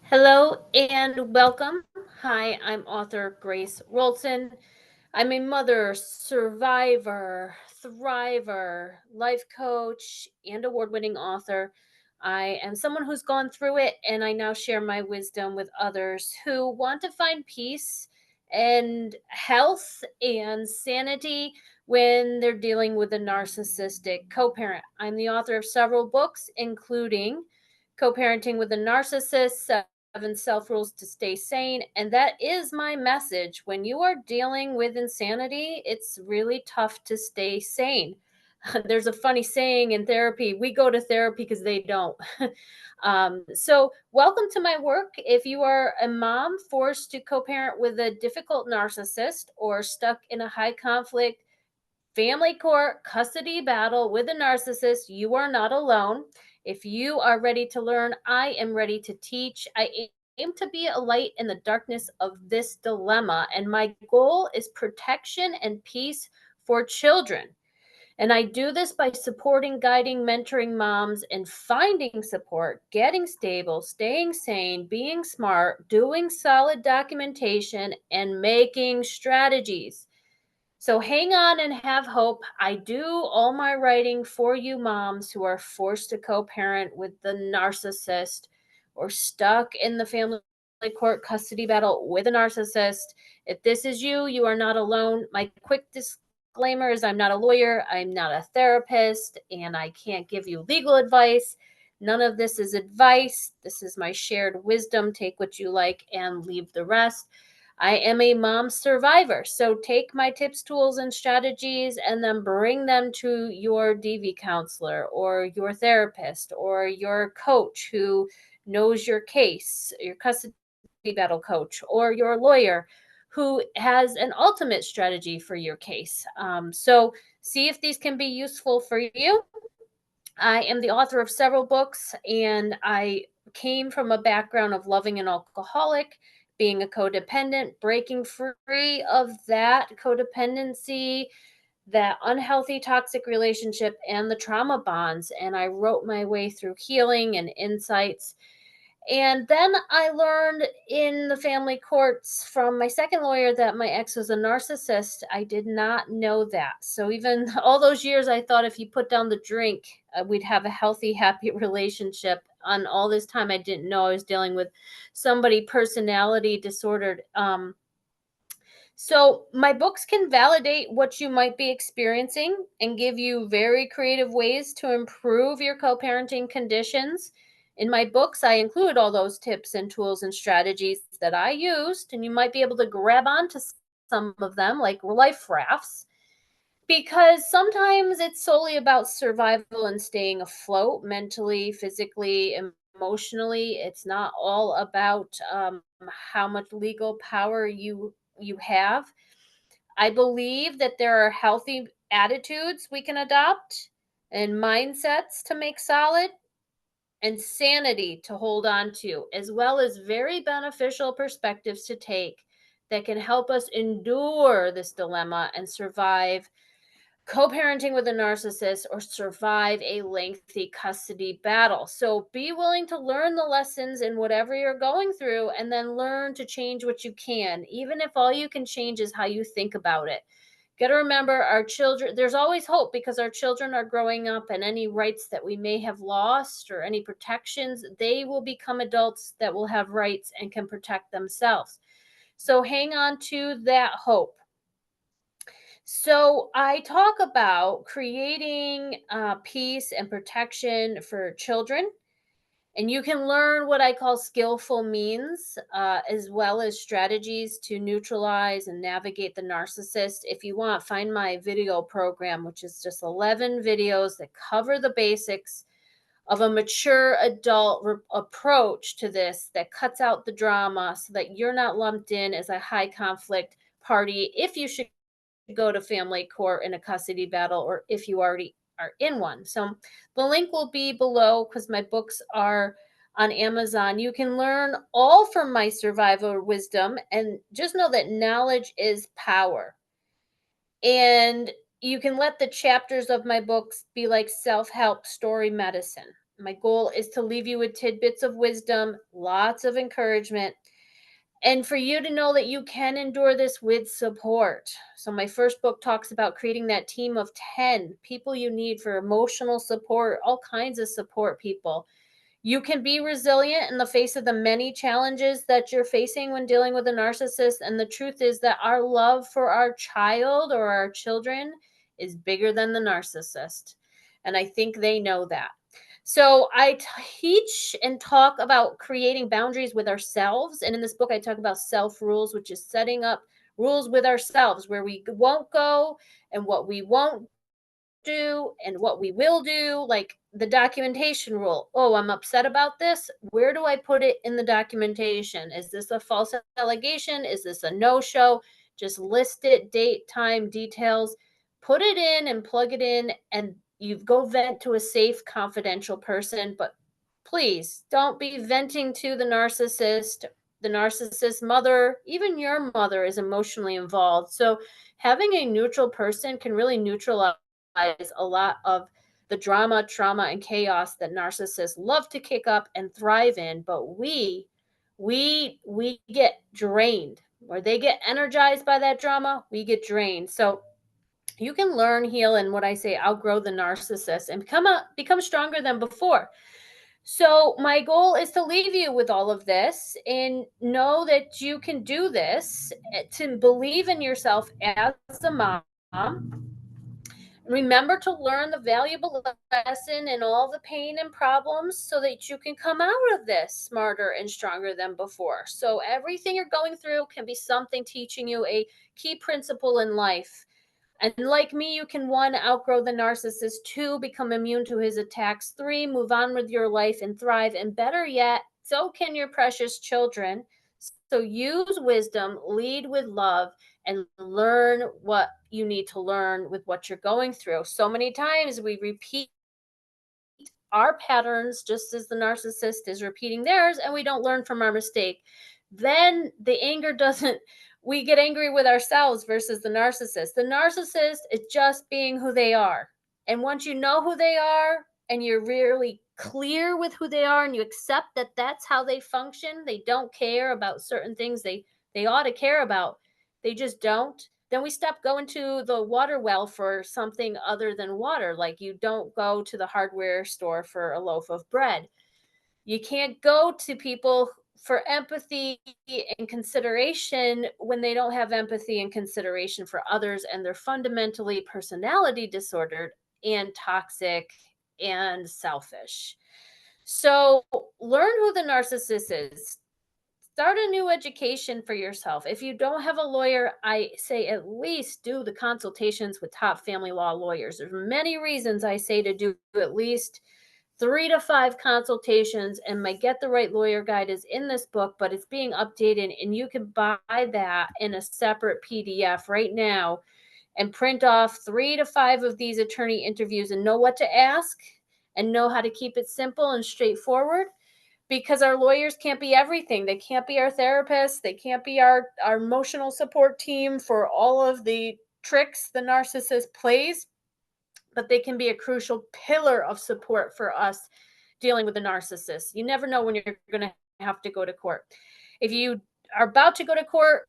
Hello and welcome. Hi, I'm author Grace Rolson. I'm a mother, survivor, thriver, life coach, and award winning author. I am someone who's gone through it, and I now share my wisdom with others who want to find peace and health and sanity when they're dealing with a narcissistic co parent. I'm the author of several books, including Co Parenting with a Narcissist, Seven Self Rules to Stay Sane. And that is my message. When you are dealing with insanity, it's really tough to stay sane. There's a funny saying in therapy, we go to therapy because they don't. So, welcome to my work. If you are a mom forced to co parent with a difficult narcissist or stuck in a high conflict family court custody battle with a narcissist, you are not alone. If you are ready to learn, I am ready to teach. I aim to be a light in the darkness of this dilemma, and my goal is protection and peace for children. And I do this by supporting, guiding, mentoring moms and finding support, getting stable, staying sane, being smart, doing solid documentation, and making strategies. So hang on and have hope. I do all my writing for you moms who are forced to co parent with the narcissist or stuck in the family court custody battle with a narcissist. If this is you, you are not alone. My quick disclaimer is I'm not a lawyer, I'm not a therapist, and I can't give you legal advice. None of this is advice. This is my shared wisdom. Take what you like and leave the rest. I am a mom survivor. So take my tips, tools, and strategies and then bring them to your DV counselor or your therapist or your coach who knows your case, your custody battle coach, or your lawyer who has an ultimate strategy for your case. So see if these can be useful for you. I am the author of several books, and I came from a background of loving an alcoholic, being a codependent, breaking free of that codependency, that unhealthy toxic relationship, and the trauma bonds. And I wrote my way through healing and insights. And then I learned in the family courts from my second lawyer that my ex was a narcissist. I did not know that. So even all those years, I thought if he put down the drink, we'd have a healthy, happy relationship. On all this time, I didn't know I was dealing with somebody personality disordered. So my books can validate what you might be experiencing and give you very creative ways to improve your co-parenting conditions. In my books, I include all those tips and tools and strategies that I used, and you might be able to grab onto some of them, like life rafts, because sometimes it's solely about survival and staying afloat mentally, physically, emotionally. It's not all about how much legal power you have. I believe that there are healthy attitudes we can adopt and mindsets to make solid and sanity to hold on to, as well as very beneficial perspectives to take that can help us endure this dilemma and survive co-parenting with a narcissist or survive a lengthy custody battle. So be willing to learn the lessons in whatever you're going through and then learn to change what you can, even if all you can change is how you think about it. Got to remember our children, there's always hope because our children are growing up, and any rights that we may have lost or any protections, they will become adults that will have rights and can protect themselves. So hang on to that hope. So, I talk about creating peace and protection for children, and you can learn what I call skillful means, as well as strategies to neutralize and navigate the narcissist. If you want, find my video program, which is just 11 videos that cover the basics of a mature adult approach to this that cuts out the drama so that you're not lumped in as a high conflict party if you should go to family court in a custody battle or if you already are in one. So the link will be below because my books are on Amazon. You can learn all from my survivor wisdom, and just know that knowledge is power. And you can let the chapters of my books be like self-help story medicine. My goal is to leave you with tidbits of wisdom, lots of encouragement, and for you to know that you can endure this with support. So, my first book talks about creating that team of 10 people you need for emotional support, all kinds of support people. You can be resilient in the face of the many challenges that you're facing when dealing with a narcissist. And the truth is that our love for our child or our children is bigger than the narcissist. And I think they know that. So I teach and talk about creating boundaries with ourselves. And in this book, I talk about self rules, which is setting up rules with ourselves where we won't go and what we won't do and what we will do, like the documentation rule. Oh, I'm upset about this. Where do I put it in the documentation? Is this a false allegation? Is this a no show? Just list it, date, time, details, put it in and plug it in, and you go vent to a safe, confidential person. But please don't be venting to the narcissist. The narcissist mother, even your mother, is emotionally involved. So having a neutral person can really neutralize a lot of the drama, trauma, and chaos that narcissists love to kick up and thrive in. But we get drained, or they get energized by that drama. We get drained. So you can learn, heal, and what I say, outgrow the narcissist and become stronger than before. So my goal is to leave you with all of this and know that you can do this, to believe in yourself as a mom. Remember to learn the valuable lesson and all the pain and problems so that you can come out of this smarter and stronger than before. So, everything you're going through can be something teaching you a key principle in life. And like me, you can one, outgrow the narcissist, two, become immune to his attacks, three, move on with your life and thrive. And better yet, so can your precious children. So use wisdom, lead with love, and learn what you need to learn with what you're going through. So many times we repeat our patterns just as the narcissist is repeating theirs, and we don't learn from our mistake. Then the anger doesn't, we get angry with ourselves versus the narcissist. The narcissist is just being who they are. And once you know who they are and you're really clear with who they are and you accept that that's how they function, they don't care about certain things they ought to care about. They just don't. Then we stop going to the water well for something other than water. Like you don't go to the hardware store for a loaf of bread. You can't go to people for empathy and consideration when they don't have empathy and consideration for others and they're fundamentally personality disordered and toxic and selfish. So learn who the narcissist is. Start a new education for yourself. If you don't have a lawyer, I say at least do the consultations with top family law lawyers. There's many reasons I say to do at least 3 to 5 consultations, and my Get the Right Lawyer guide is in this book, but it's being updated, and you can buy that in a separate PDF right now and print off 3 to 5 of these attorney interviews and know what to ask and know how to keep it simple and straightforward, because our lawyers can't be everything. They can't be our therapists. They can't be our emotional support team for all of the tricks the narcissist plays, but they can be a crucial pillar of support for us dealing with a narcissist. You never know when you're going to have to go to court. If you are about to go to court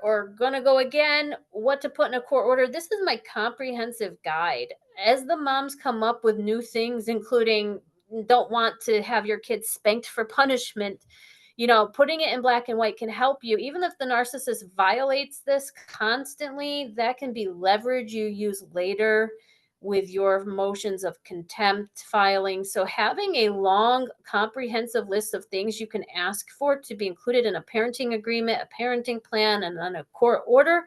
or going to go again, what to put in a court order, this is my comprehensive guide. As the moms come up with new things, including don't want to have your kids spanked for punishment, putting it in black and white can help you. Even if the narcissist violates this constantly, that can be leverage you use later with your motions of contempt filing. So having a long, comprehensive list of things you can ask for to be included in a parenting agreement, a parenting plan, and then a court order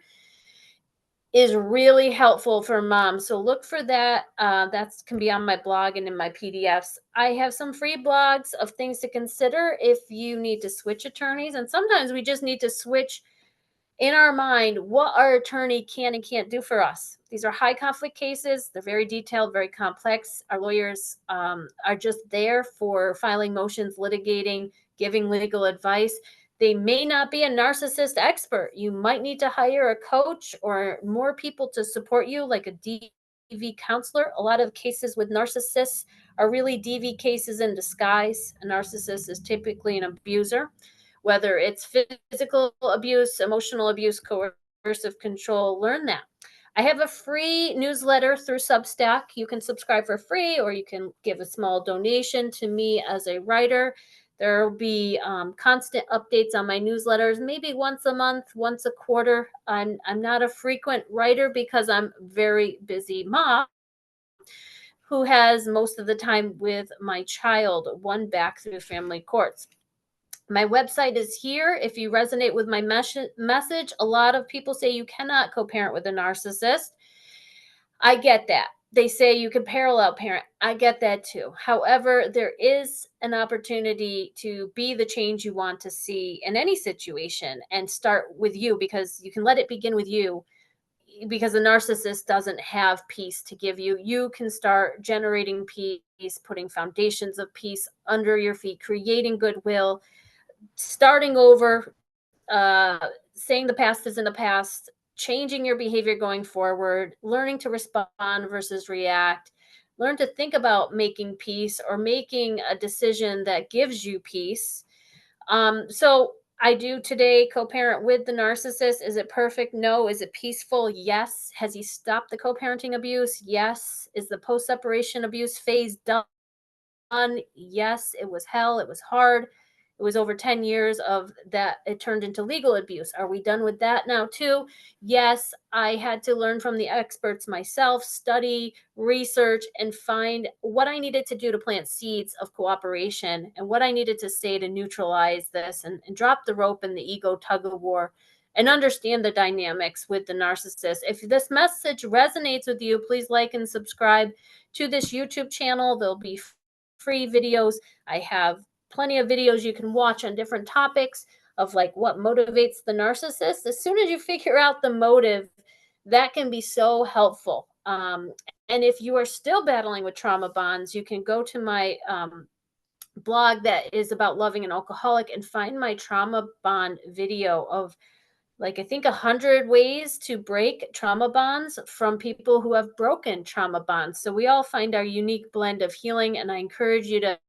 is really helpful for moms. So look for that. That can be on my blog and in my PDFs. I have some free blogs of things to consider if you need to switch attorneys. And sometimes we just need to switch in our mind what our attorney can and can't do for us. These are high conflict cases. They're very detailed, very complex. Our lawyers are just there for filing motions, litigating, giving legal advice. They may not be a narcissist expert. You might need to hire a coach or more people to support you, like a DV counselor. A lot of cases with narcissists are really DV cases in disguise. A narcissist is typically an abuser, whether it's physical abuse, emotional abuse, coercive control. Learn that. I have a free newsletter through Substack. You can subscribe for free, or you can give a small donation to me as a writer. There will be constant updates on my newsletters, maybe once a month, once a quarter. I'm not a frequent writer because I'm very busy mom who has most of the time with my child, one back through family courts. My website is here. If you resonate with my message, a lot of people say you cannot co-parent with a narcissist. I get that. They say you can parallel parent. I get that too. However, there is an opportunity to be the change you want to see in any situation and start with you, because you can let it begin with you, because a narcissist doesn't have peace to give you. You can start generating peace, putting foundations of peace under your feet, creating goodwill, starting over, saying the past is in the past, changing your behavior going forward, learning to respond versus react, learn to think about making peace or making a decision that gives you peace. So I do today co-parent with the narcissist. Is it perfect? No. Is it peaceful? Yes. Has he stopped the co-parenting abuse? Yes. Is the post-separation abuse phase done? Yes. It was hell. It was hard. It was over 10 years of that. It turned into legal abuse. Are we done with that now too? Yes. I had to learn from the experts myself, study, research, and find what I needed to do to plant seeds of cooperation and what I needed to say to neutralize this and drop the rope in the ego tug of war and understand the dynamics with the narcissist. If this message resonates with you, please like and subscribe to this YouTube channel. There'll be free videos. I have plenty of videos you can watch on different topics of like what motivates the narcissist. As soon as you figure out the motive, that can be so helpful. And if you are still battling with trauma bonds, you can go to my blog that is about loving an alcoholic and find my trauma bond video of, like, I think 100 ways to break trauma bonds from people who have broken trauma bonds. So we all find our unique blend of healing, and I encourage you to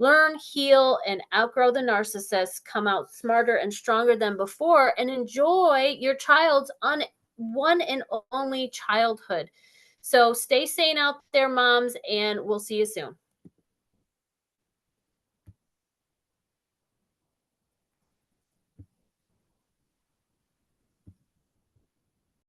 learn, heal, and outgrow the narcissist, come out smarter and stronger than before, and enjoy your child's one and only childhood. So stay sane out there, moms, and we'll see you soon.